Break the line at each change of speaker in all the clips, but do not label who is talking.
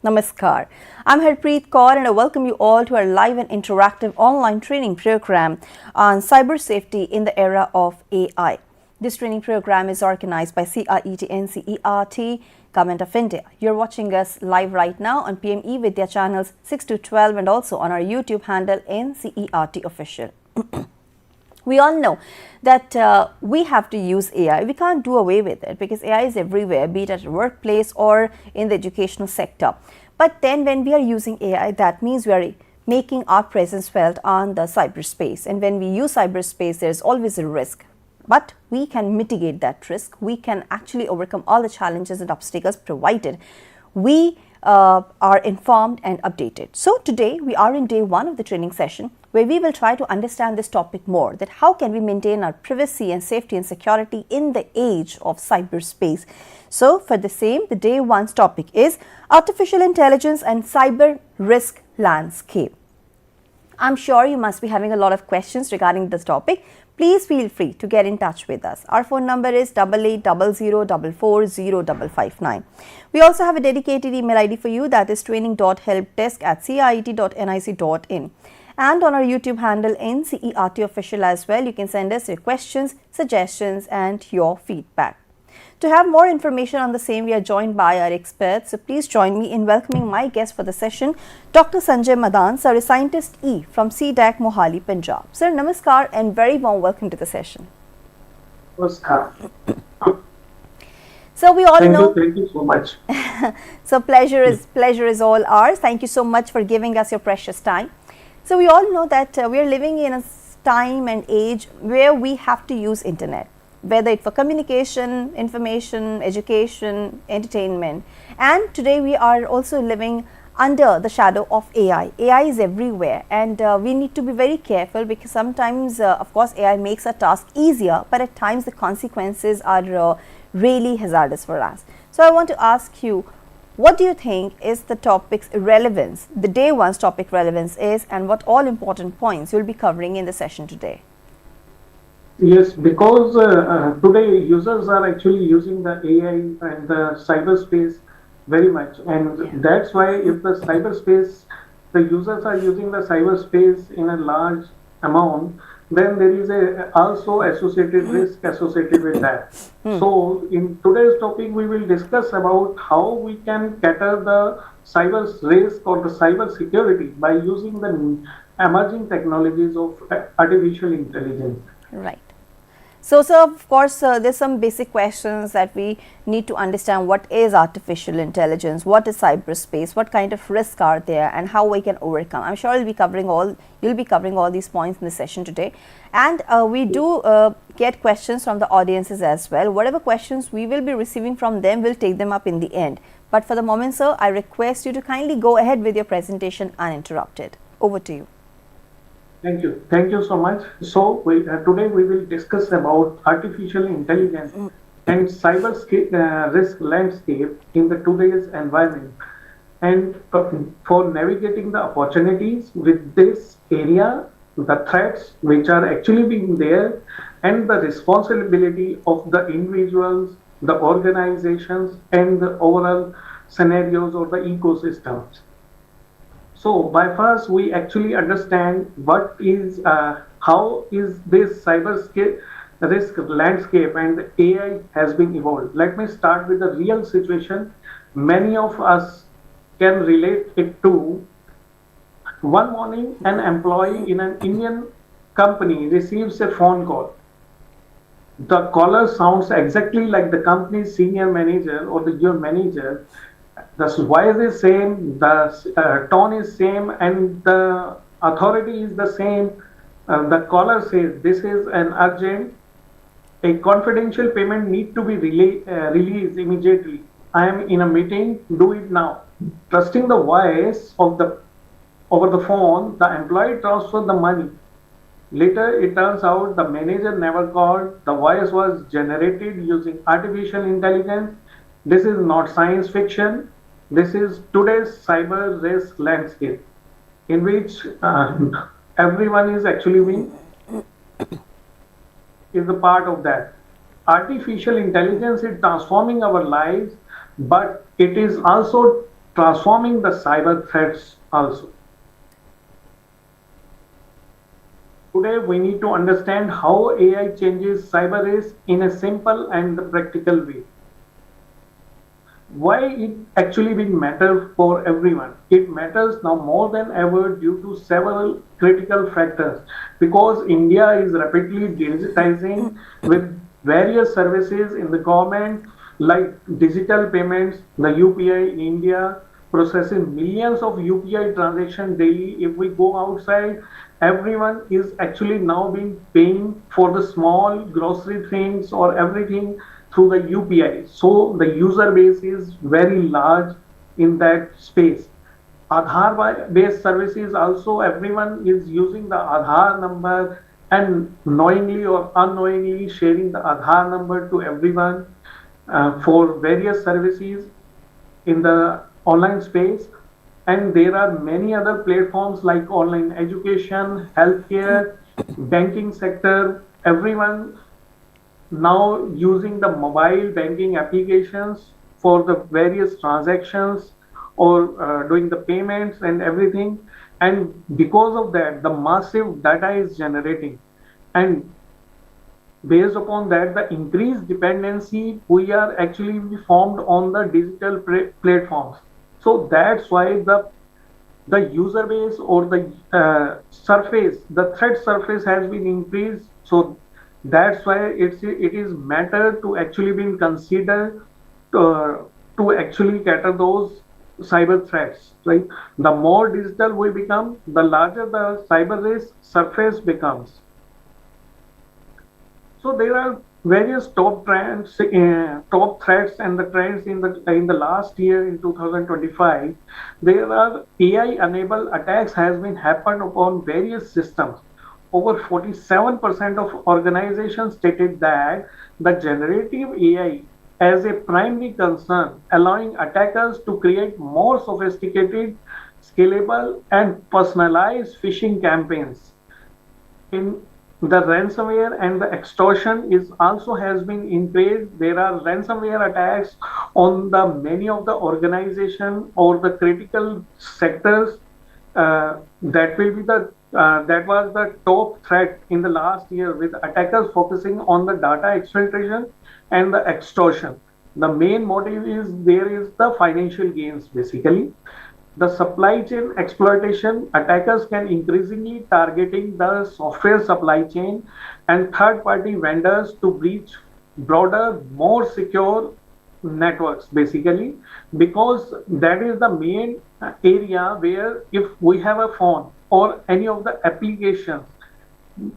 Namaskar. I'm Harpreet Kaur and I welcome you all to our live and interactive online training program on cyber safety in the era of AI. This training program is organized by CIET NCERT, Government of India. You're watching us live right now on PM eVidya channels 6 to 12 and also on our YouTube handle NCERT Official. We all know that we have to use AI. We can't do away with it because AI is everywhere, be it at a workplace or in the educational sector. But then when we are using AI, that means we are making our presence felt on the cyberspace. And when we use cyberspace, there's always a risk. But we can mitigate that risk. We can actually overcome all the challenges and obstacles provided we are informed and updated. So today we are in day one of the training session where we will try to understand this topic more, that how can we maintain our privacy and safety and security in the age of cyberspace. So for the same, the day one's topic is artificial intelligence and cyber risk landscape. I'm sure you must be having a lot of questions regarding this topic. Please feel free to get in touch with us. Our phone number is 8800440559. We also have a dedicated email ID for you, that is training.helpdesk@ciet.nic.in. And on our YouTube handle NCERT Official as well, you can send us your questions, suggestions and your feedback. To have more information on the same, we are joined by our experts. So please join me in welcoming my guest for the session, Dr. Sanjay Madan, Sir, Scientist E from CDAC Mohali, Punjab. Sir, namaskar and very warm welcome to the session.
Namaskar.
So we all know.
Thank you so much.
So pleasure is all ours. Thank you so much for giving us your precious time. So we all know that we are living in a time and age where we have to use internet, whether it's for communication, information, education, entertainment. And today we are also living under the shadow of AI. AI is everywhere and we need to be very careful because sometimes, of course, AI makes our task easier, but at times the consequences are really hazardous for us. So I want to ask you, what do you think is the topic's relevance, the day one's topic relevance is, and what all important points you'll be covering in the session today?
Yes, because today users are actually using the AI and the cyberspace very much, and that's why if the cyberspace, the users are using the cyberspace in a large amount, then there is also associated risk associated with that. So in today's topic, we will discuss about how we can cater the cyber risk or the cyber security by using the emerging technologies of artificial intelligence.
Right. So, sir, of course, there's some basic questions that we need to understand. What is artificial intelligence? What is cyberspace? What kind of risks are there, and how we can overcome? I'm sure you'll be covering all these points in the session today. And we do get questions from the audiences as well. Whatever questions we will be receiving from them, we'll take them up in the end. But for the moment, sir, I request you to kindly go ahead with your presentation uninterrupted. Over to you.
Thank you. Thank you so much. So today we will discuss about artificial intelligence and cyber risk landscape in the today's environment. And for navigating the opportunities with this area, the threats which are actually being there, and the responsibility of the individuals, the organizations, and the overall scenarios or the ecosystems. So by first we actually understand what is, how is this cyber risk landscape and AI has been evolved. Let me start with the real situation. Many of us can relate it to. One morning, an employee in an Indian company receives a phone call. The caller sounds exactly like the company's senior manager or your manager. The voice is same, the tone is same, and the authority is the same. The caller says, "This is an urgent. A confidential payment need to be released immediately. I am in a meeting. Do it now." Trusting the voice of over the phone, the employee transferred the money. Later, it turns out the manager never called. The voice was generated using artificial intelligence. This is not science fiction. This is today's cyber risk landscape, in which everyone is actually is a part of that. Artificial intelligence is transforming our lives, but it is also transforming the cyber threats also. Today, we need to understand how AI changes cyber risk in a simple and practical way. Why it actually will matter for everyone? It matters now more than ever due to several critical factors, because India is rapidly digitizing with various services in the government like digital payments. The UPI in India processing millions of UPI transactions daily. If we go outside, everyone is actually now being paying for the small grocery things or everything through the UPI. So the user base is very large in that space. Aadhaar based services also, everyone is using the Aadhaar number and knowingly or unknowingly sharing the Aadhaar number to everyone for various services in the online space. And there are many other platforms like online education, healthcare, banking sector. Everyone now using the mobile banking applications for the various transactions or doing the payments and everything. And because of that, the massive data is generating. And based upon that, the increased dependency, we are actually formed on the digital platforms. So that's why the user base or the surface, the threat surface has been increased. So that's why it is matter to actually being considered to actually cater those cyber threats, right? The more digital we become, the larger the cyber risk surface becomes. So there are various top trends, top threats, and the trends in the last year in 2025. There are AI-enabled attacks has been happened upon various systems. Over 47% of organizations stated that the generative AI as a primary concern, allowing attackers to create more sophisticated, scalable, and personalized phishing campaigns. In the ransomware and the extortion is also has been increased. There are ransomware attacks on the many of the organization or the critical sectors. That will be the that was the top threat in the last year, with attackers focusing on the data exfiltration and the extortion. The main motive is there is the financial gains basically. The supply chain exploitation, attackers can increasingly targeting the software supply chain and third-party vendors to breach broader, more secure networks basically, because that is the main area where if we have a phone or any of the applications,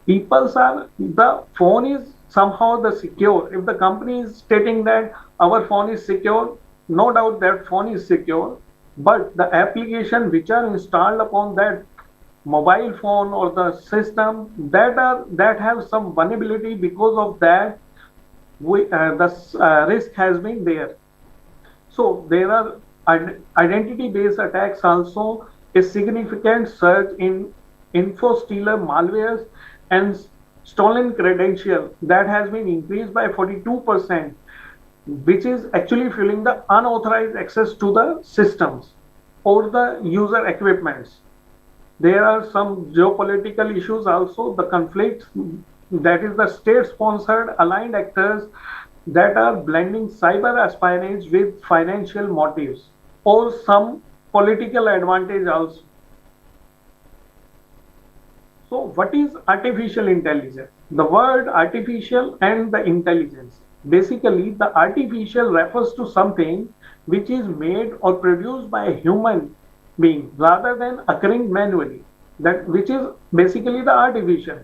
people's are the phone is somehow the secure. If the company is stating that our phone is secure, no doubt that phone is secure, but the application which are installed upon that mobile phone or the system, that have some vulnerability, because of that the risk has been there. So there are identity based attacks also, a significant surge in info stealer malwares and stolen credential that has been increased by 42%, which is actually fueling the unauthorized access to the systems or the user equipments. There are some geopolitical issues also, the conflicts, that is the state-sponsored aligned actors that are blending cyber espionage with financial motives or some political advantage also. So what is artificial intelligence? The word artificial and the intelligence. Basically, the artificial refers to something which is made or produced by a human being rather than occurring manually. That which is basically the artificial,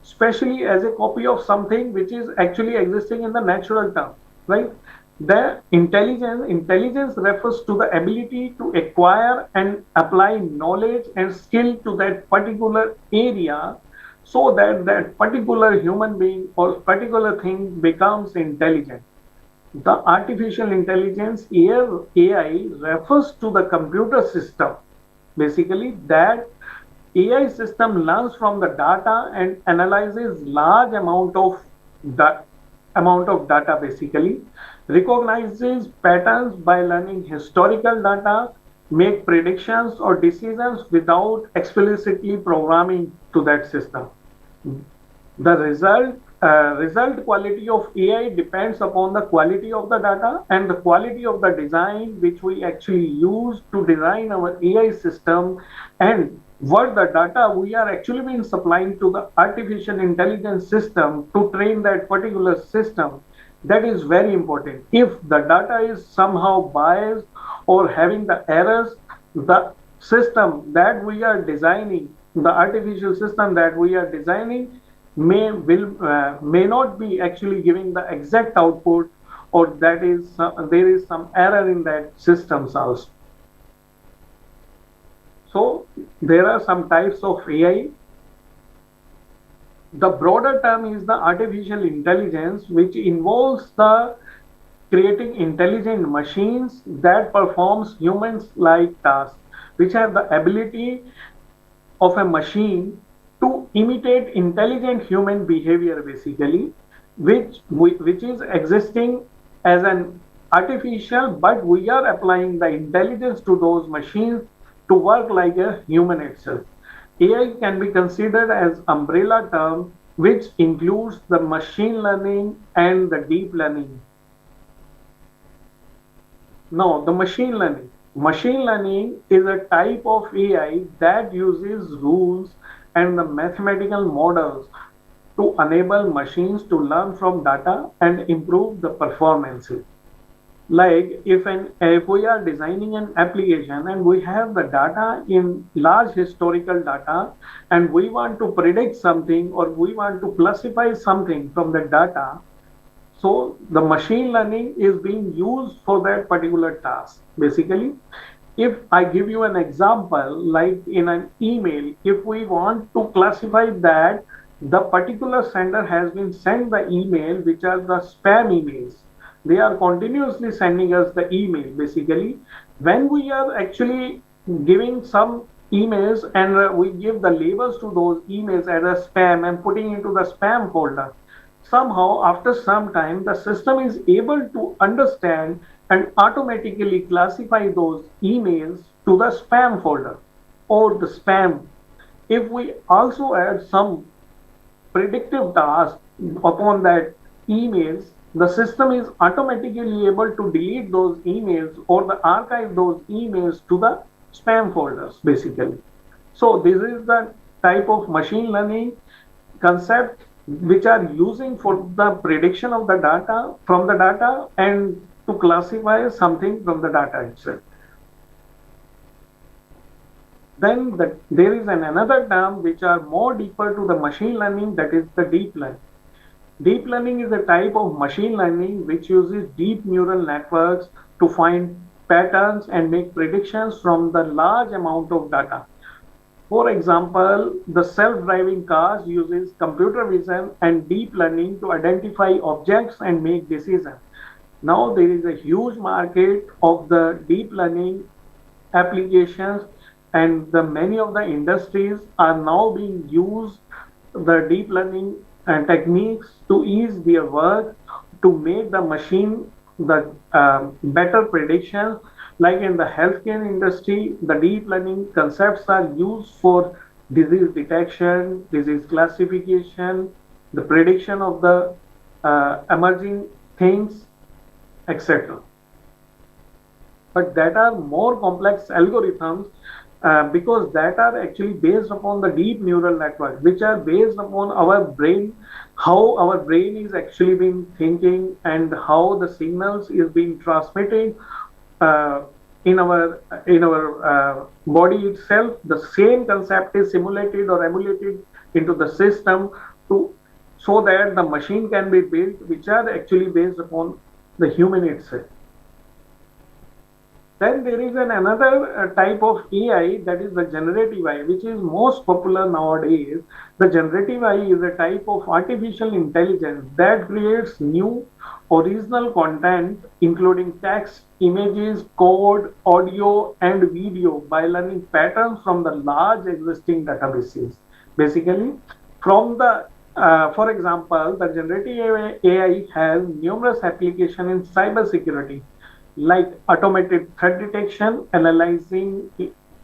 especially as a copy of something which is actually existing in the natural term, right? The intelligence refers to the ability to acquire and apply knowledge and skill to that particular area, so that that particular human being or particular thing becomes intelligent. The artificial intelligence here, AI, refers to the computer system. Basically, that AI system learns from the data and analyzes large amount of data basically, recognizes patterns by learning historical data, make predictions or decisions without explicitly programming to that system. The result quality of AI depends upon the quality of the data and the quality of the design which we actually use to design our AI system, and what the data we are actually been supplying to the artificial intelligence system to train that particular system. That is very important. If the data is somehow biased or having the errors, the system that we are designing, the artificial system that we are designing may not be actually giving the exact output, or that is there is some error in that systems also. So there are some types of AI. The broader term is the artificial intelligence, which involves the creating intelligent machines that performs humans like tasks, which have the ability of a machine to imitate intelligent human behavior, basically, which is existing as an artificial, but we are applying the intelligence to those machines to work like a human itself. AI can be considered as umbrella term which includes the machine learning and the deep learning. No, the machine learning. Machine learning is a type of AI that uses rules and the mathematical models to enable machines to learn from data and improve the performance. Like if we are designing an application and we have the data in large historical data and we want to predict something or we want to classify something from the data, so the machine learning is being used for that particular task. Basically, if I give you an example, like in an email, if we want to classify that the particular sender has been sent the email, which are the spam emails, they are continuously sending us the email. Basically, when we are actually giving some emails and we give the labels to those emails as a spam and putting into the spam folder, somehow after some time the system is able to understand and automatically classify those emails to the spam folder or the spam. If we also add some predictive task upon that emails, the system is automatically able to delete those emails or the archive those emails to the spam folders, basically. So this is the type of machine learning concept which are using for the prediction of the data from the data and to classify something from the data itself. Then there is another term which are more deeper to the machine learning, that is the deep learning. Deep learning is a type of machine learning which uses deep neural networks to find patterns and make predictions from the large amount of data. For example, the self-driving cars uses computer vision and deep learning to identify objects and make decisions. Now there is a huge market of the deep learning applications, and many of the industries are now being used the deep learning techniques to ease their work, to make the machine the better predictions. Like in the healthcare industry, the deep learning concepts are used for disease detection, disease classification, the prediction of the emerging things, etc. But that are more complex algorithms because that are actually based upon the deep neural network, which are based upon our brain, how our brain is actually been thinking and how the signals is being transmitted uh, in our body itself. The same concept is simulated or emulated into the system to so that the machine can be built, which are actually based upon the human itself. Then there is another type of AI, that is the generative AI, which is most popular nowadays. The generative AI is a type of artificial intelligence that creates new original content, including text, images, code, audio, and video by learning patterns from the large existing databases. Basically, from the for example, the generative AI has numerous applications in cybersecurity. like automated threat detection, analyzing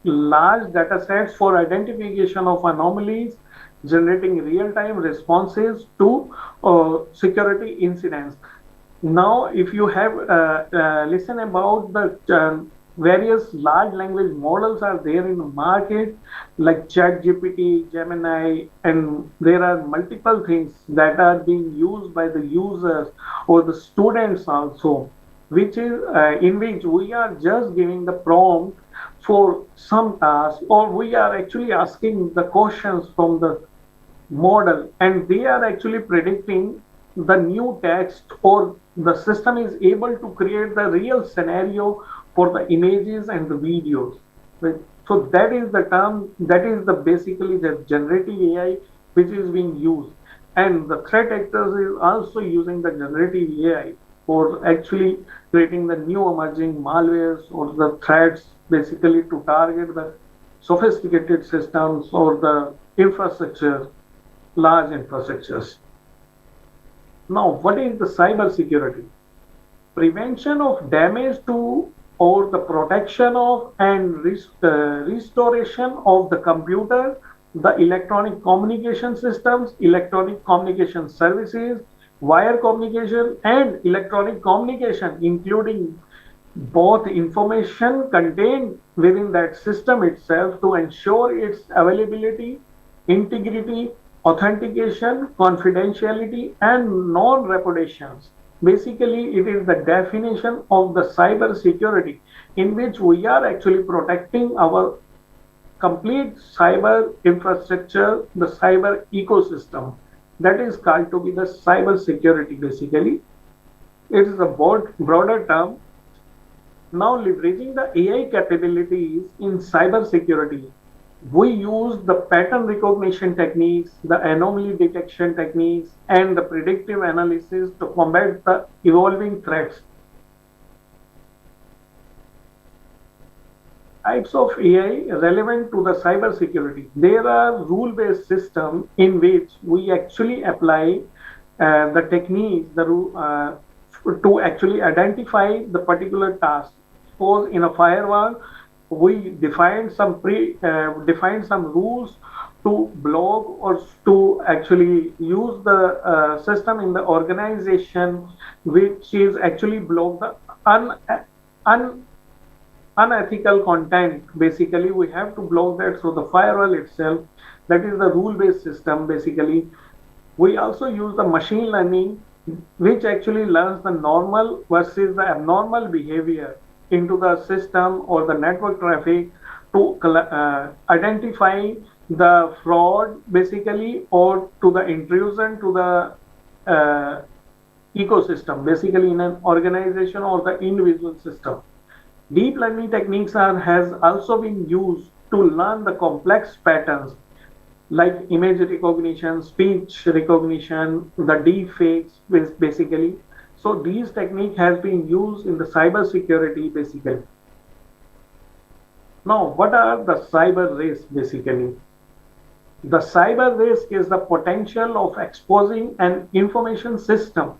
large data sets for identification of anomalies, generating real-time responses to security incidents. Now, if you have listen about the various large language models are there in the market, like ChatGPT, Gemini, and there are multiple things that are being used by the users or the students also, which is in which we are just giving the prompt for some task, or we are actually asking the questions from the model, and they are actually predicting the new text, or the system is able to create the real scenario for the images and the videos, right? So that is the term, that is the basically the generative AI which is being used, and the threat actors is also using the generative AI for actually creating the new emerging malwares or the threats, basically to target the sophisticated systems or the infrastructure, large infrastructures. Now, what is the cyber security? Prevention of damage to, or the protection of, and restoration of the computer, the electronic communication systems, electronic communication services, wire communication, and electronic communication, including both information contained within that system itself, to ensure its availability, integrity, authentication, confidentiality, and non-reputations. Basically, it is the definition of the cyber security, in which we are actually protecting our complete cyber infrastructure, the cyber ecosystem. That is called to be the cyber security. Basically, it is a broader term. Now, leveraging the AI capabilities in cybersecurity, we use the pattern recognition techniques, the anomaly detection techniques, and the predictive analysis to combat the evolving threats. Types of AI relevant to the cybersecurity. There are rule-based systems in which we actually apply the techniques, to actually identify the particular task. Suppose in a firewall, we define some rules to block or to actually use the system in the organization, which is actually block the un, unethical content. Basically, we have to block that. So the firewall itself, that is the rule-based system. Basically, we also use the machine learning, which actually learns the normal versus the abnormal behavior into the system or the network traffic, to identify the fraud, basically, or to the intrusion to the ecosystem, basically in an organization or the individual system. Deep learning techniques has also been used to learn the complex patterns, like image recognition, speech recognition, the deep fakes, basically. So these technique has been used in the cyber security, basically. Now, what are the cyber risks, basically? The cyber risk is the potential of exposing an information system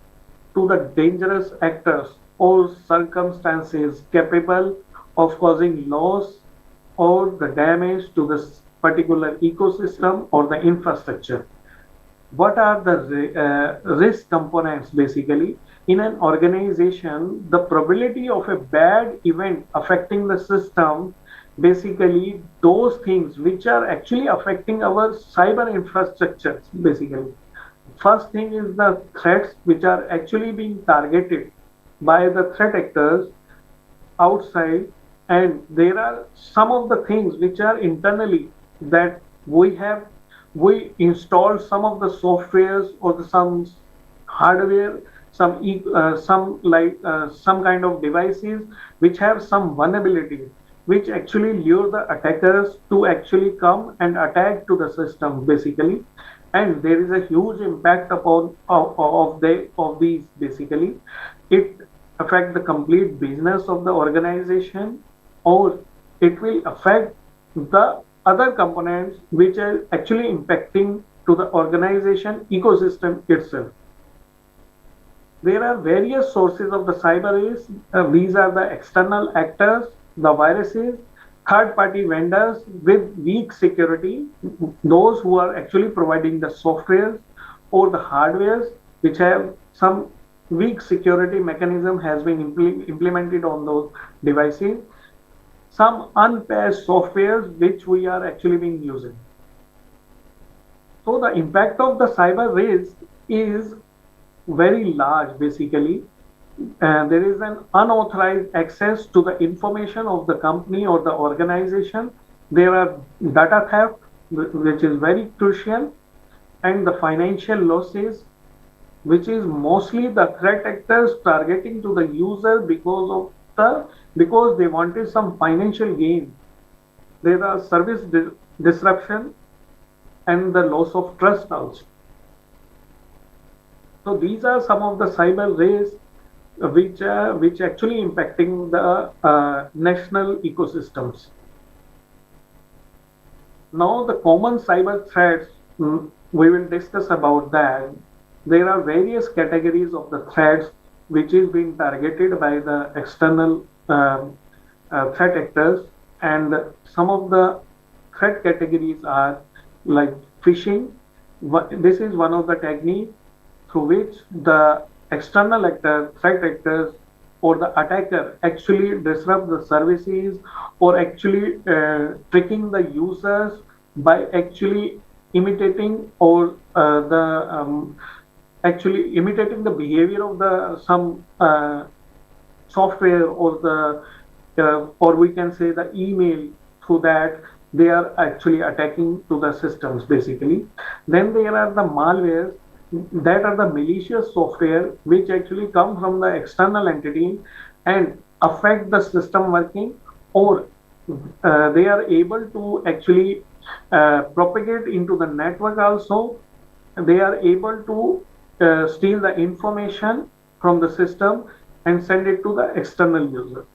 to the dangerous actors or circumstances capable of causing loss or the damage to this particular ecosystem or the infrastructure. What are the risk components, basically? In an organization, the probability of a bad event affecting the system, basically those things which are actually affecting our cyber infrastructures, basically. First thing is the threats which are actually being targeted by the threat actors outside, and there are some of the things which are internally, that we install some of the softwares or some hardware, some kind of devices which have some vulnerabilities, which actually lure the attackers to actually come and attack to the system, basically. And there is a huge impact upon of these, basically. It affect the complete business of the organization, or it will affect the other components which are actually impacting to the organization ecosystem itself. There are various sources of the cyber risk. These are the external actors, the viruses, third-party vendors with weak security, those who are actually providing the softwares or the hardwares which have some weak security mechanism has been implemented on those devices, some unpatched softwares which we are actually being using. So the impact of the cyber risk is very large basically. There is an unauthorized access to the information of the company or the organization. There are data theft, which is very crucial, and the financial losses, which is mostly the threat actors targeting to the user because they wanted some financial gain. There are service disruption and the loss of trust also. So these are some of the cyber risks which actually impacting the national ecosystems. Now the common cyber threats, we will discuss about that. There are various categories of the threats which is being targeted by the external threat actors, and some of the threat categories are like phishing. This is one of the techniques through which the external threat actors or the attacker actually disrupt the services or actually tricking the users by actually imitating or actually imitating the behavior of the some software or the or we can say the email. Through that they are actually attacking to the systems basically. Then there are the malwares, that are the malicious software which actually come from the external entity and affect the system working, or they are able to actually propagate into the network also. They are able to steal the information from the system and send it to the external user.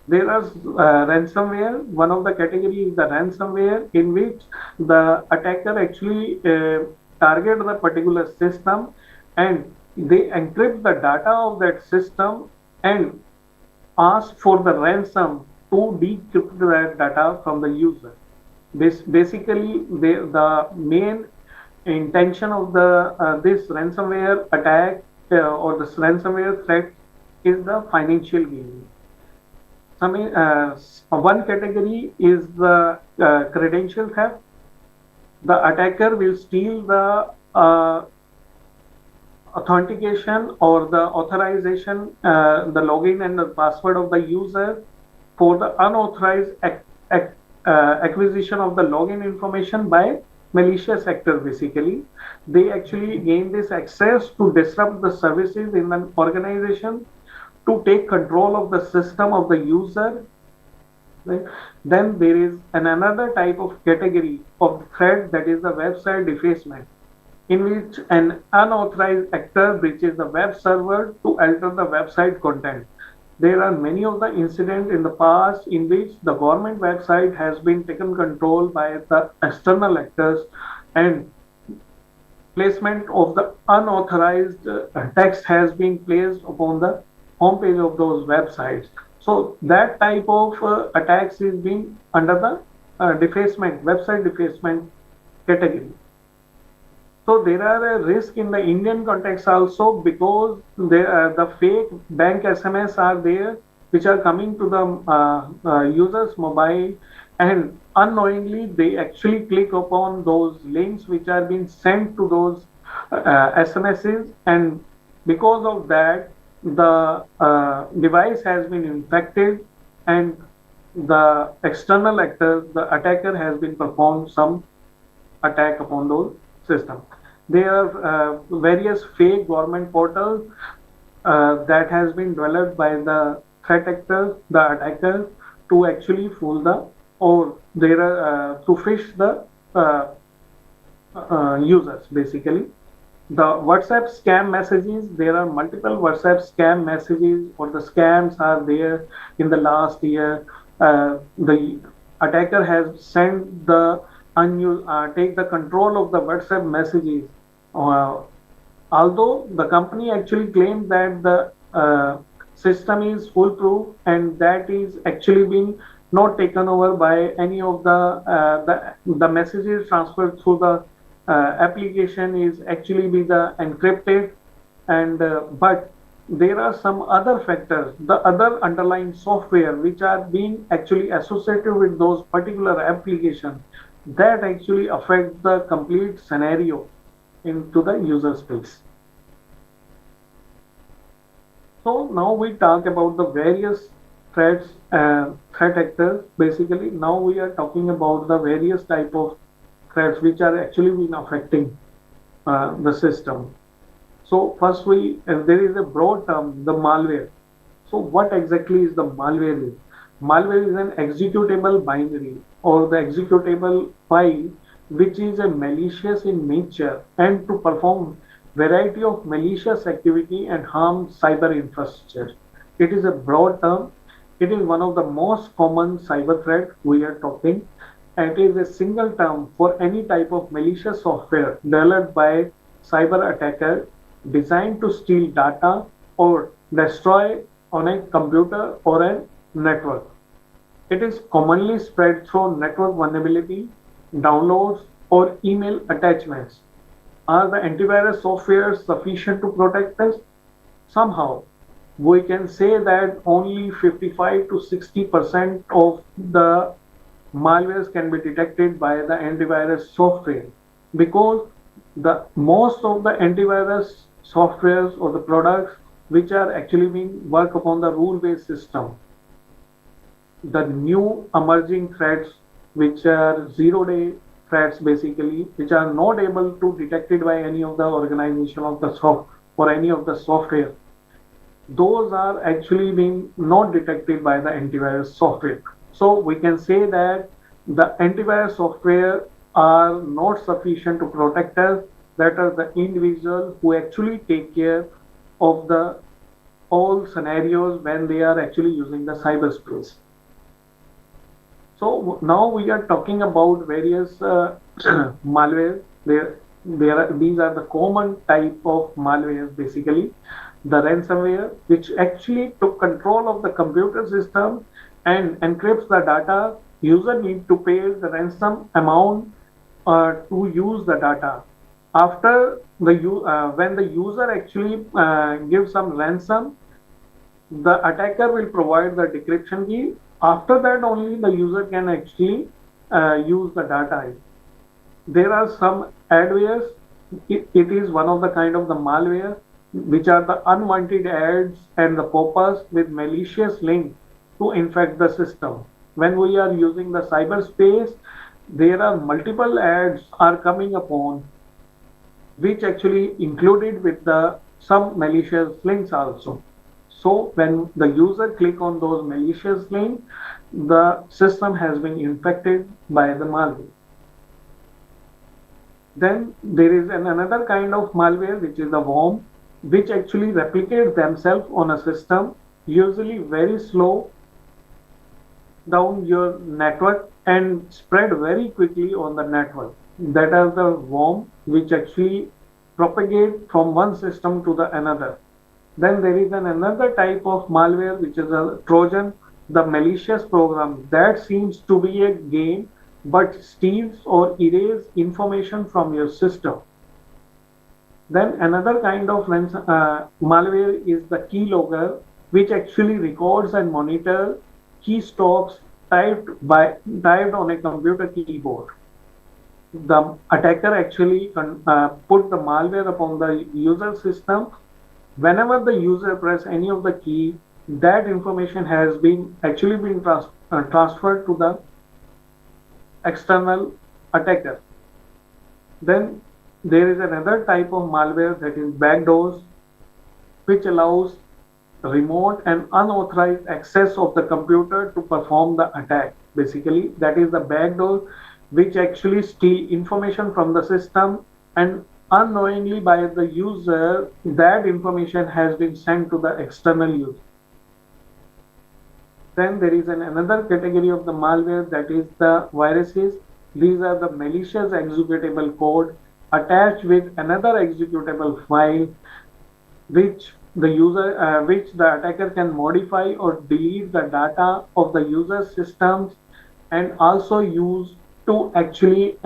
There are ransomware. One of the categories is the ransomware, in which the attacker actually target the particular system and they encrypt the data of that system and ask for the ransom to decrypt that data from the user. Basically, the main intention of the this ransomware attack or this ransomware threat is the financial gain. One category is the credential theft. The attacker will steal the authentication or the authorization, the login and the password of the user for the unauthorized acquisition of the login information by malicious actors. Basically, they actually gain this access to disrupt the services in an organization, to take control of the system of the user. Right? Then there is another type of category of threat, that is the website defacement, in which an unauthorized actor breaches the web server to alter the website content. There are many of the incidents in the past in which the government website has been taken control by the external actors and placement of the unauthorized text has been placed upon the homepage of those websites. So that type of attacks is being under the defacement, website defacement category. So there are a risk in the Indian context also, because the fake bank SMS are there, which are coming to the user's mobile, and unknowingly they actually click upon those links which are being sent to those SMSs, and because of that the device has been infected and the external actor, the attacker, has been performed some attack upon those systems. There are various fake government portals that has been developed by the threat actors, the attackers, to actually fool the, or there are to fish the users basically. The WhatsApp scam messages, there are multiple WhatsApp scam messages, or the scams are there in the last year. The attacker has sent the take the control of the WhatsApp messages although the company actually claims that the system is foolproof and that is actually being not taken over by any of the messages transferred through the application is actually be the encrypted, and but there are some other factors, the other underlying software which are being actually associated with those particular applications that actually affect the complete scenario into the user space. So now we talk about the various threats, threat actors. Basically, now we are talking about the various type of threats which are actually been affecting the system. So first there is a broad term, the malware. So what exactly is the malware is? Malware is an executable binary or the executable file which is a malicious in nature and to perform variety of malicious activity and harm cyber infrastructure. It is a broad term. It is one of the most common cyber threat we are talking. And it is a single term for any type of malicious software developed by cyber attacker designed to steal data or destroy on a computer or a network. It is commonly spread through network vulnerability, downloads, or email attachments. Are the antivirus software sufficient to protect us? Somehow, we can say that only 55 to 60% of the malwares can be detected by the antivirus software, because the most of the antivirus softwares or the products which are actually being work upon the rule-based system. The new emerging threats which are zero-day threats basically, which are not able to detected by any of the organization of the soft or any of the software, those are actually being not detected by the antivirus software. So we can say that the antivirus software are not sufficient to protect us. That are the individuals who actually take care of the all scenarios when they are actually using the cyberspace. So now we are talking about various malware. These are the common type of malwares basically. The ransomware, which actually took control of the computer system and encrypts the data. User need to pay the ransom amount to use the data. After when the user actually gives some ransom, the attacker will provide the decryption key. After that, only the user can actually use the data. There are some adwares. It is one of the kind of the malware, which are the unwanted ads and the pop-ups with malicious link to infect the system. When we are using the cyberspace, there are multiple ads are coming upon, which actually included with the some malicious links also. So when the user click on those malicious links, the system has been infected by the malware. Then there is another kind of malware, which is the worm, which actually replicates themselves on a system, usually very slow down your network and spread very quickly on the network. That are the worm which actually propagate from one system to the another. Then there is another type of malware which is a Trojan, the malicious program that seems to be a game but steals or erases information from your system. Then another kind of malware is the keylogger, which actually records and monitors keystrokes typed on a computer keyboard. The attacker actually put the malware upon the user system. Whenever the user press any of the key, that information has been transferred to the external attacker. Then there is another type of malware, that is backdoors, which allows remote and unauthorized access of the computer to perform the attack. Basically, that is the backdoor which actually steal information from the system, and unknowingly by the user, that information has been sent to the external user. Then there is another category of the malware, that is the viruses. These are the malicious executable code attached with another executable file which the attacker can modify or delete the data of the user systems and also use to actually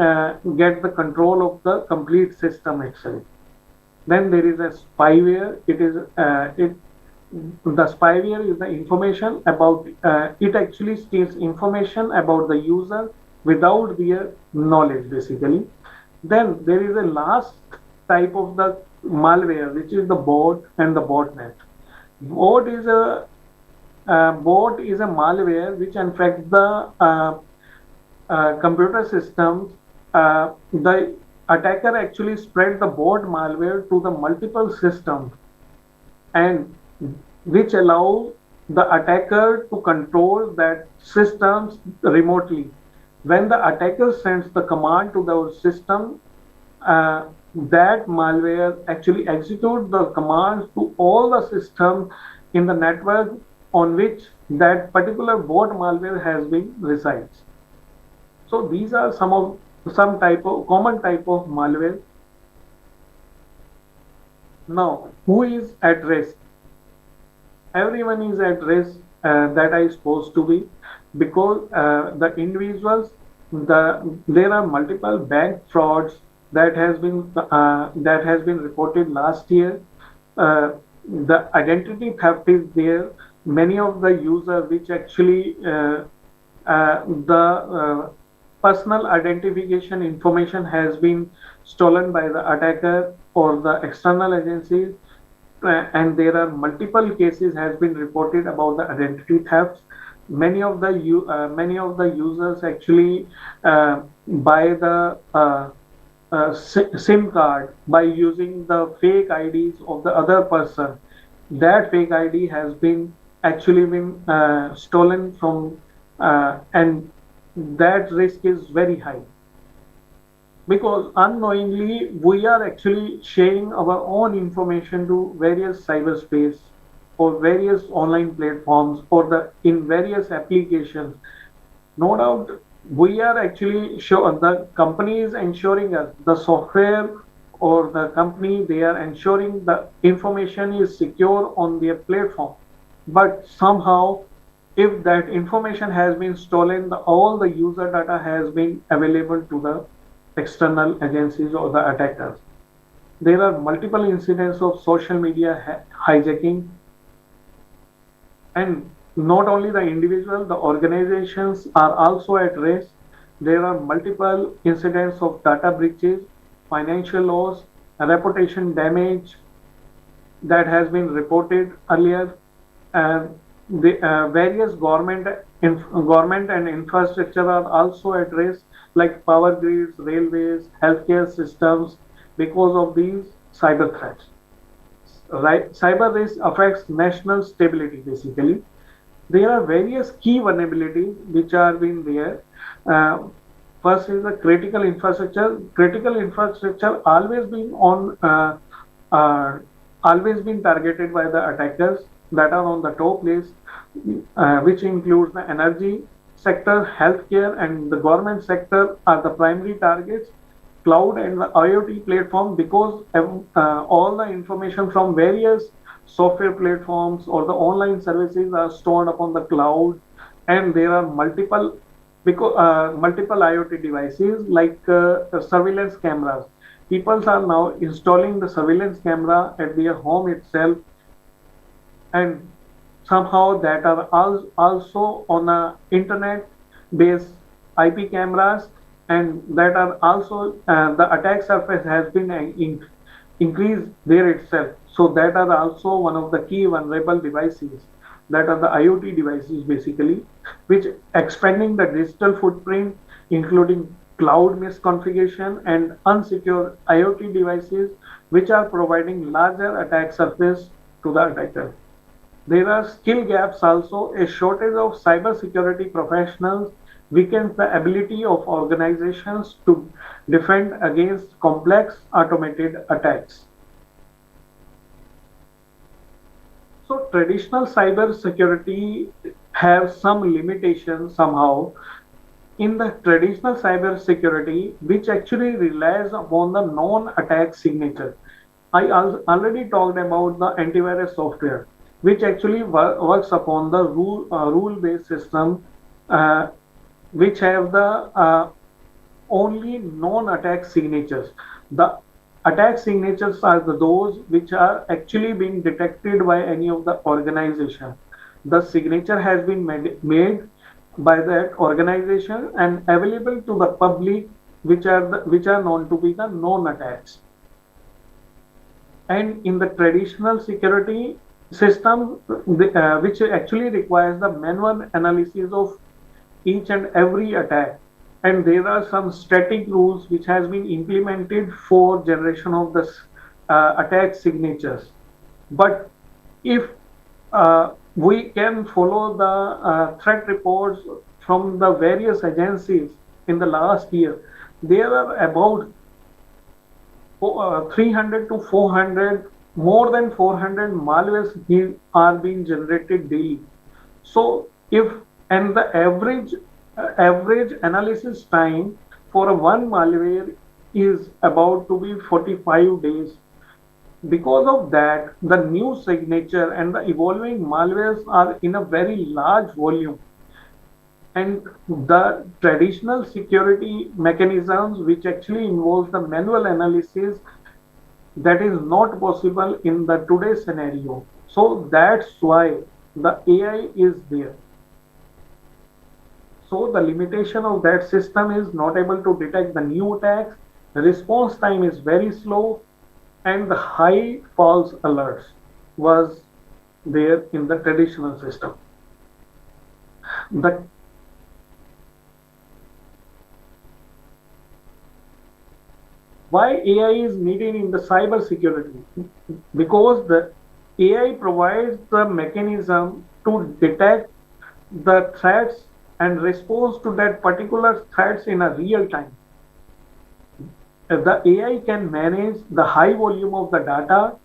get the control of the complete system itself. Then there is a spyware. The spyware is the information about it actually steals information about the user without their knowledge basically. Then there is a last type of the malware, which is the bot and the botnet. Bot is a bot is a malware which infects the computer systems. The attacker actually spread the bot malware to the multiple systems, and which allow the attacker to control that systems remotely. When the attacker sends the command to the system, that malware actually executes the commands to all the systems in the network on which that particular bot malware has been resides. So these are some common type of malware. Now, who is at risk? Everyone is at risk, that I supposed to be, because the individuals, there are multiple bank frauds that has been reported last year. The identity theft is there. Many of the users which actually the personal identification information has been stolen by the attacker or the external agencies, and there are multiple cases has been reported about the identity thefts. Many of the users actually buy the SIM card by using the fake IDs of the other person. That fake ID has been actually been stolen from, and that risk is very high, because unknowingly we are actually sharing our own information to various cyberspace or various online platforms or the in various applications. No doubt we are actually sure the company is ensuring us, the software or the company, they are ensuring the information is secure on their platform. But somehow, if that information has been stolen, all the user data has been available to the external agencies or the attackers. There are multiple incidents of social media hijacking, and not only the individual, the organizations are also at risk. There are multiple incidents of data breaches, financial loss, reputation damage that has been reported earlier, and the various government and infrastructure are also at risk, like power grids, railways, healthcare systems, because of these cyber threats. Right, cyber risk affects national stability basically. There are various key vulnerabilities which are being there. Uh, First is the critical infrastructure. Critical infrastructure uh, always been targeted by the attackers that are on the top list, which includes the energy sector, healthcare, and the government sector are the primary targets. Cloud and the IoT platform, because all the information from various software platforms or the online services are stored upon the cloud, and there are multiple IoT devices like surveillance cameras. People are now installing the surveillance camera at their home itself, and somehow that are also on a internet based IP cameras, and that are also the attack surface has been increased there itself. So that are also one of the key vulnerable devices, that are the IoT devices basically, which expanding the digital footprint, including cloud misconfiguration and unsecure IoT devices, which are providing larger attack surface to the attacker. There are skill gaps also. A shortage of cybersecurity professionals weakens the ability of organizations to defend against complex automated attacks. So traditional cybersecurity have some limitations somehow. in the traditional cybersecurity, which actually relies upon the non-attack signature. I already talked about the antivirus software, which actually works upon the rule-based system, uh, which have the only non-attack signatures. The attack signatures are those which are actually being detected by any of the organization. The signature has been made by that organization and available to the public, which are known to be the non-attacks. And in the traditional security system, which actually requires the manual analysis of each and every attack, and there are some static rules which has been implemented for generation of the attack signatures. But if we can follow the threat reports from the various agencies in the last year, there are about 300 to 400, more than 400 malwares are being generated daily. So if and the average analysis time for a one malware is about to be 45 days. Because of that, the new signature and the evolving malwares are in a very large volume. And the traditional security mechanisms, which actually involves the manual analysis, that is not possible in the today's scenario. So that's why the AI is there. So the limitation of that system is not able to detect the new attacks, the response time is very slow, and the high false alerts was there in the traditional system. The why AI is needed in the cyber security? Because the AI provides the mechanism to detect the threats and response to that particular threats in a real time. The AI can manage the high volume of the data.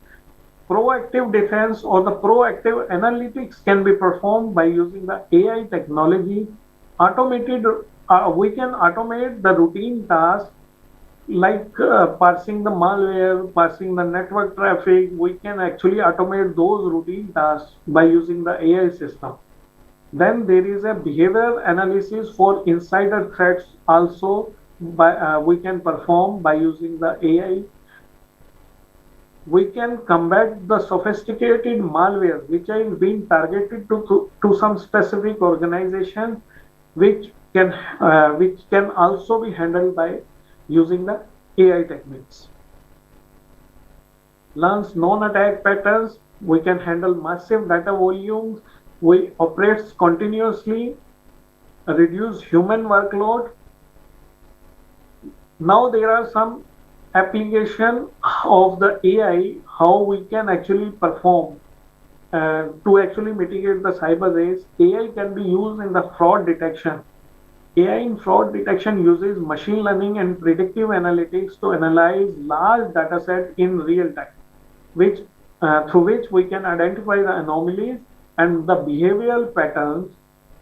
Proactive defense or the proactive analytics can be performed by using the AI technology. Automated, we can automate the routine tasks like parsing the malware, parsing the network traffic. We can actually automate those routine tasks by using the AI system. Then there is a behavior analysis for insider threats also we can perform by using the AI. We can combat the sophisticated malware which is being targeted to some specific organization, which can also be handled by using the AI techniques. Learns non-attack patterns. We can handle massive data volumes. We operates continuously, reduce human workload. Now there are some application of the AI, how we can actually perform to actually mitigate the cyber risk. AI can be used in the fraud detection. AI in fraud detection uses machine learning and predictive analytics to analyze large data set in real time, which through which we can identify the anomalies and the behavioral patterns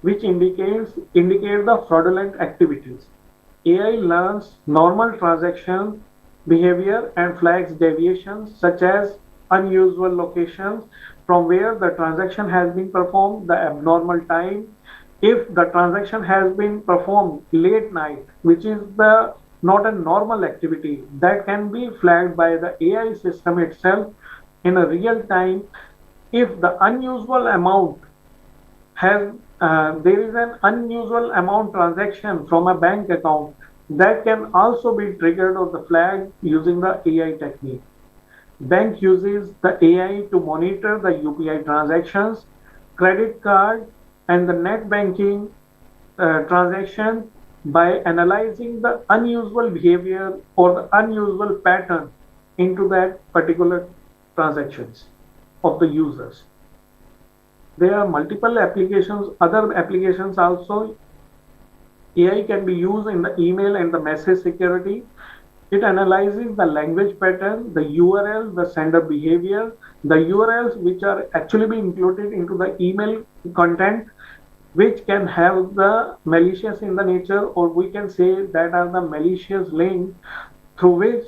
which indicate the fraudulent activities. AI learns normal transaction behavior and flags deviations such as unusual locations from where the transaction has been performed, the abnormal time. If the transaction has been performed late night, which is the not a normal activity, that can be flagged by the AI system itself in a real time. If the unusual amount has there is an unusual amount transaction from a bank account, that can also be triggered or the flag using the AI technique. Bank uses the AI to monitor the UPI transactions, credit card, and the net banking transaction by analyzing the unusual behavior or the unusual pattern into that particular transactions of the users. There are multiple applications, other applications also. AI can be used in the email and the message security. It analyzes the language pattern, the URL, the sender behavior, the URLs which are actually being included into the email content, which can have the malicious in the nature, or we can say that are the malicious link through which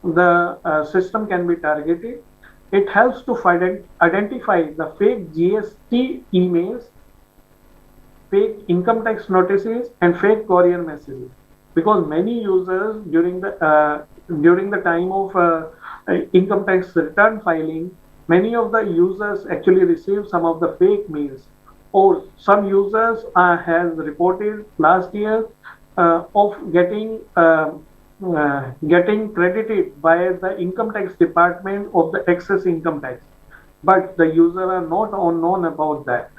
the system can be targeted. It helps to identify the fake GST emails, fake income tax notices, and fake courier messages. Because many users during the time of income tax return filing, many of the users actually receive some of the fake mails, or some users has reported last year of getting credited by the income tax department of the excess income tax, but the user are not unknown about that.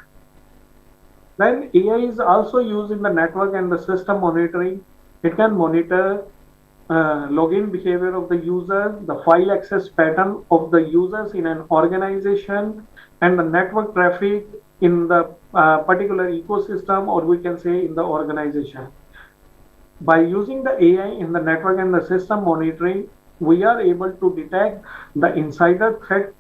Then AI is also used in the network and the system monitoring. It can monitor login behavior of the user, the file access pattern of the users in an organization, and the network traffic in the particular ecosystem, or we can say in the organization. By using the AI in the network and the system monitoring, we are able to detect the insider threat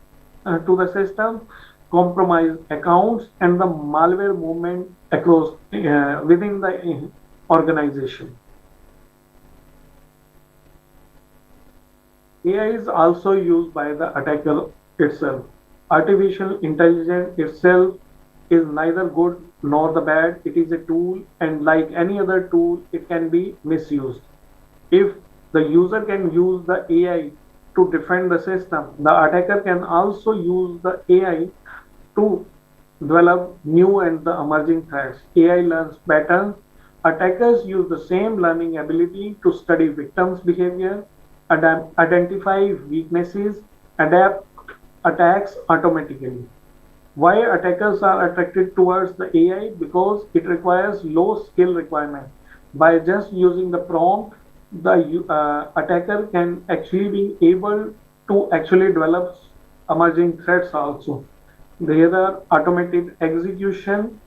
to the system, compromise accounts, and the malware movement across within the organization. AI is also used by the attacker itself. Artificial intelligence itself is neither good nor the bad. It is a tool, and like any other tool, it can be misused. If the user can use the AI to defend the system, the attacker can also use the AI to develop new and the emerging threats. AI learns patterns. Attackers use the same learning ability to study victims' behavior, identify weaknesses, adapt attacks automatically. Why attackers are attracted towards the AI? Because it requires low skill requirement. By just using the prompt, the attacker can actually be able to actually develop emerging threats also. There are automated execution.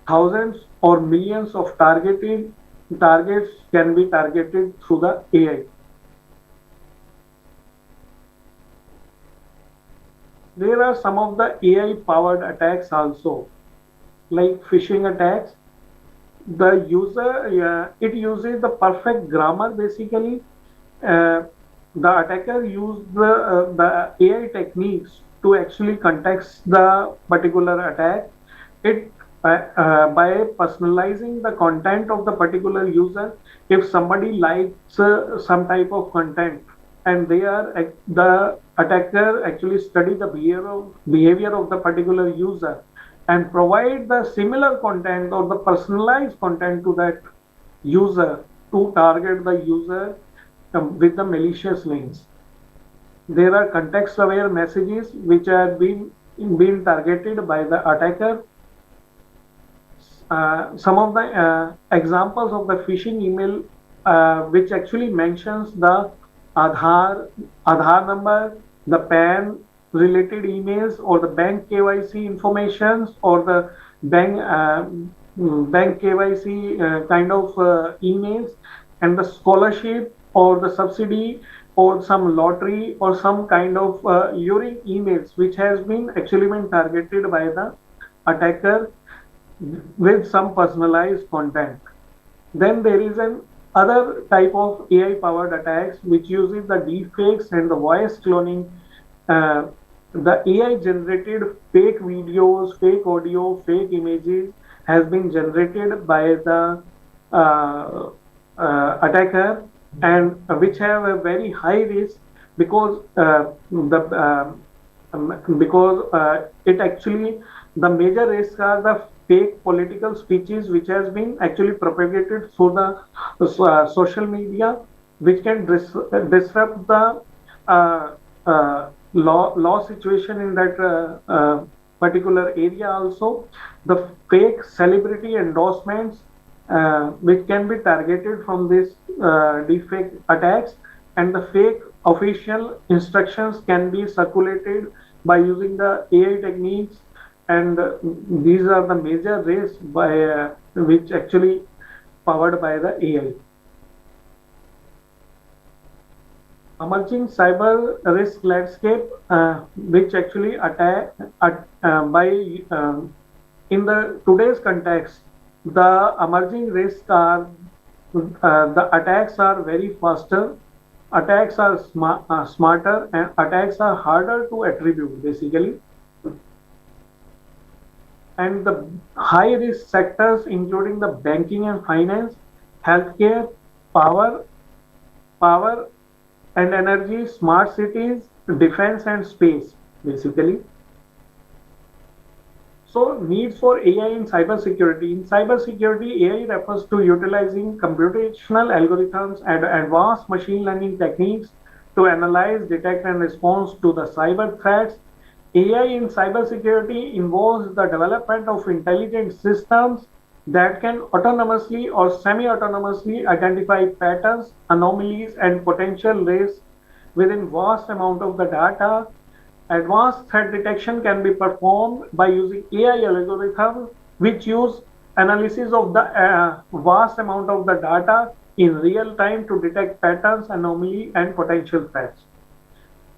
Thousands or millions of targets can be targeted through the AI. There are some of the AI powered attacks also, like phishing attacks. The user, it uses the perfect grammar basically. uh, the attacker used the AI techniques to actually context the particular attack. It by personalizing the content of the particular user. If somebody likes some type of content, and the attacker actually study the behavior of the particular user and provide the similar content or the personalized content to that user to target the user with the malicious links. There are context aware messages which are being targeted by the attacker. Some of the examples of the phishing email which actually mentions the Aadhaar, Aadhaar number, the PAN related emails, or the bank KYC informations, or the bank bank KYC kind of emails, and the scholarship or the subsidy or some lottery or some kind of luring emails which has been actually been targeted by the attacker with some personalized content. Then there is an other type of AI powered attacks which uses the deepfakes and the voice cloning. Uh, the AI generated fake videos, fake audio, fake images has been generated by the uh, attacker, and which have a very high risk because the because it actually, the major risks are the fake political speeches which has been actually propagated through the social media, which can disrupt the uh, law situation in that particular area. Also, the fake celebrity endorsements which can be targeted from this deepfake attacks, and the fake official instructions can be circulated by using the AI techniques, and these are the major risks by which actually powered by the AI. Emerging cyber risk landscape, which actually attack by In the today's context, the emerging risks are the attacks are very faster, attacks are smarter, and attacks are harder to attribute basically. And the high risk sectors, including the banking and finance, healthcare, power, power and energy, smart cities, defense and space, basically. So, needs for AI in cybersecurity. In cybersecurity, AI refers to utilizing computational algorithms and advanced machine learning techniques to analyze, detect, and respond to the cyber threats. AI in cybersecurity involves the development of intelligent systems that can autonomously or semi-autonomously identify patterns, anomalies, and potential risks within vast amount of the data. Advanced threat detection can be performed by using AI algorithms which use analysis of the vast amount of the data in real time to detect patterns, anomalies, and potential threats.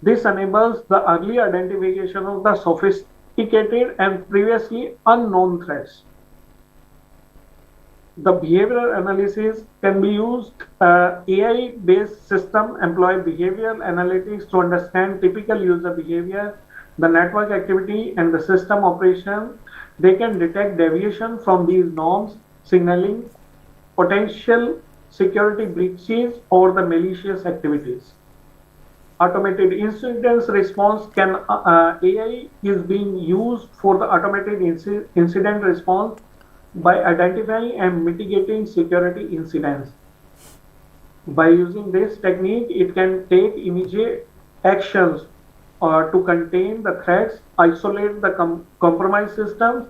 This enables the early identification of the sophisticated and previously unknown threats. The behavioral analysis can be used. AI-based system employ behavioral analytics to understand typical user behavior, the network activity, and the system operation. They can detect deviation from these norms, signaling potential security breaches or the malicious activities. Automated incident response can AI is being used for the automated incident response by identifying and mitigating security incidents. By using this technique, it can take immediate actions to contain the threats, isolate the compromised systems,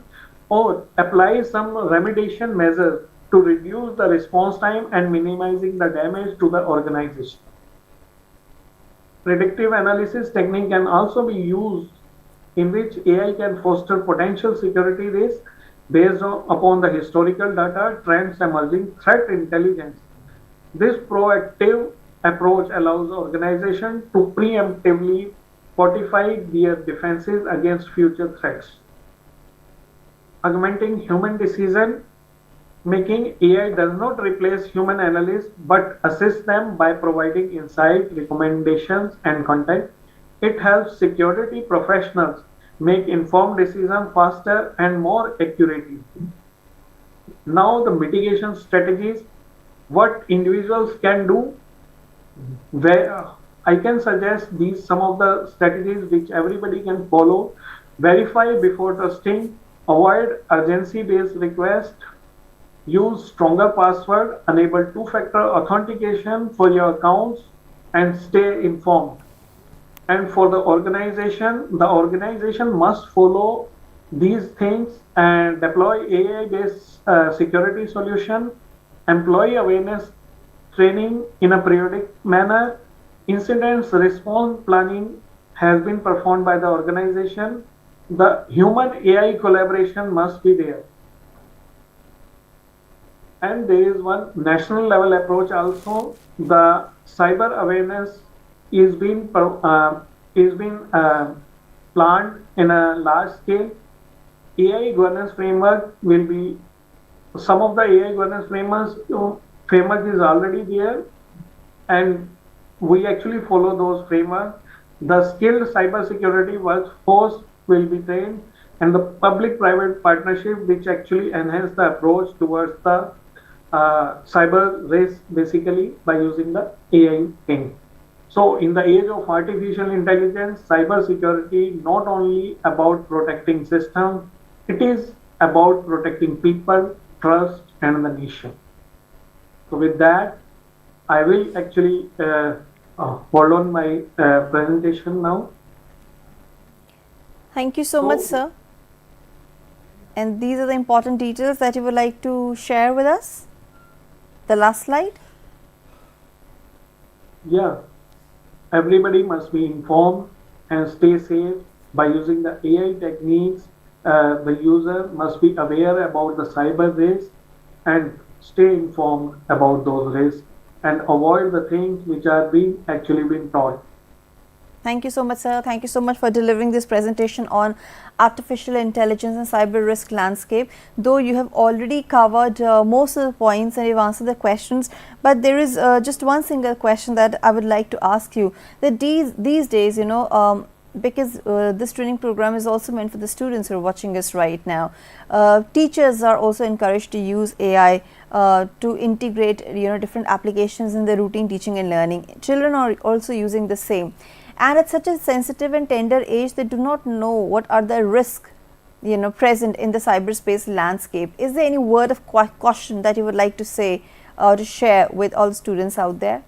or apply some remediation measures to reduce the response time and minimizing the damage to the organization. Predictive analysis technique can also be used in which AI can foster potential security risks based upon the historical data, trends, emerging threat intelligence. This proactive approach allows organizations to preemptively fortify their defenses against future threats. Augmenting human decision making, AI does not replace human analysts but assists them by providing insight, recommendations, and context. It helps security professionals make informed decisions faster and more accurately. Now, the mitigation strategies, what individuals can do, where I can suggest these some of the strategies which everybody can follow. Verify before trusting, avoid urgency-based requests, use stronger password, enable two-factor authentication for your accounts, and stay informed. And for the organization must follow these things and deploy AI-based security solution, employee awareness training in a periodic manner, incidents response planning has been performed by the organization. The human AI collaboration must be there. And there is one national level approach also. The cyber awareness is being planned in a large scale. AI governance framework will be some of the AI governance framework is already there, and we actually follow those frameworks. The skilled cybersecurity workforce will be trained, and the public-private partnership which actually enhance the approach towards the cyber risk basically by using the AI thing. So in the age of artificial intelligence, cybersecurity not only about protecting systems, it is about protecting people, trust, and the nation. So with that, I will actually hold on my presentation now.
Thank you so much, sir. And these are the important details that you would like to share with us. The last slide.
Yeah, everybody must be informed and stay safe by using the AI techniques. The user must be aware about the cyber risks and stay informed about those risks and avoid the things which are being taught.
Thank you so much, sir. Thank you so much for delivering this presentation on artificial intelligence and cyber risk landscape. Though you have already covered most of the points and you've answered the questions, but there is just one single question that I would like to ask you. That these days, because this training program is also meant for the students who are watching us right now. Teachers are also encouraged to use AI to integrate different applications in their routine teaching and learning. Children are also using the same, and at such a sensitive and tender age, they do not know what are the risks present in the cyberspace landscape. Is there any word of caution that you would like to say to share with all students out there?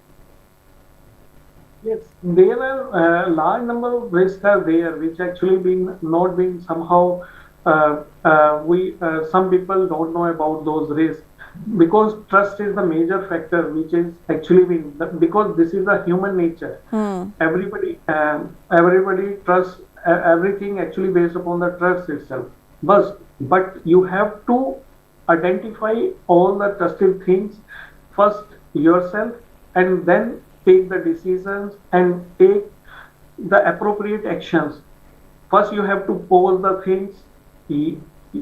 Yes, there are a large number of risks are there, which actually not being somehow some people don't know about those risks, because trust is the major factor, which is actually because this is a human nature. Everybody trusts everything actually based upon the trust itself. But you have to identify all the trusted things first yourself, and then take the decisions and take the appropriate actions. First, you have to pause the things.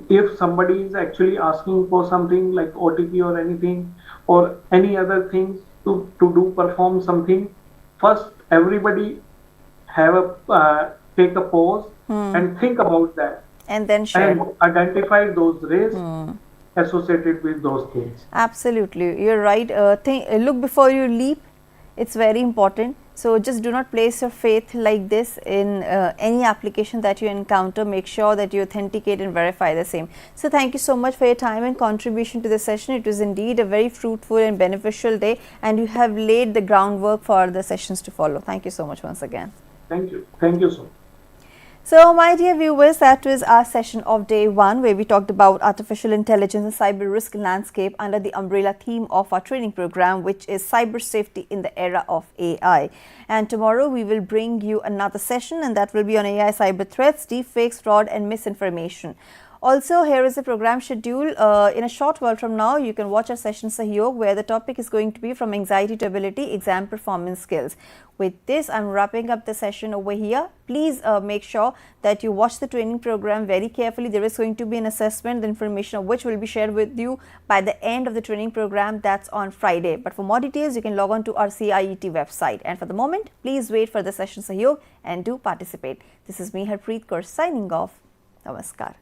If somebody is actually asking for something like OTP or anything or any other things to perform something, first everybody take a pause and think about that,
and then share
and identify those risks associated with those things.
Absolutely, you're right. Look before you leap. It's very important. So just do not place your faith like this in any application that you encounter. Make sure that you authenticate and verify the same. So thank you so much for your time and contribution to the session. It was indeed a very fruitful and beneficial day, and you have laid the groundwork for the sessions to follow. Thank you so much once again.
Thank you. Thank you so much.
So, my dear viewers, that was our session of day 1, where we talked about artificial intelligence and cyber risk landscape under the umbrella theme of our training program, which is cyber safety in the era of AI. And tomorrow we will bring you another session, and that will be on AI cyber threats, deepfakes, fraud and misinformation. Also, here is the program schedule. In a short while from now, you can watch our session Sahyog, where the topic is going to be from anxiety to ability, exam performance skills. With this, I'm wrapping up the session over here. Please make sure that you watch the training program very carefully. There is going to be an assessment, the information of which will be shared with you by the end of the training program. That's on Friday. But for more details, you can log on to our CIET website. And for the moment, please wait for the session Sahyog and do participate. This is me, Harpreet Kaur, signing off. Namaskar.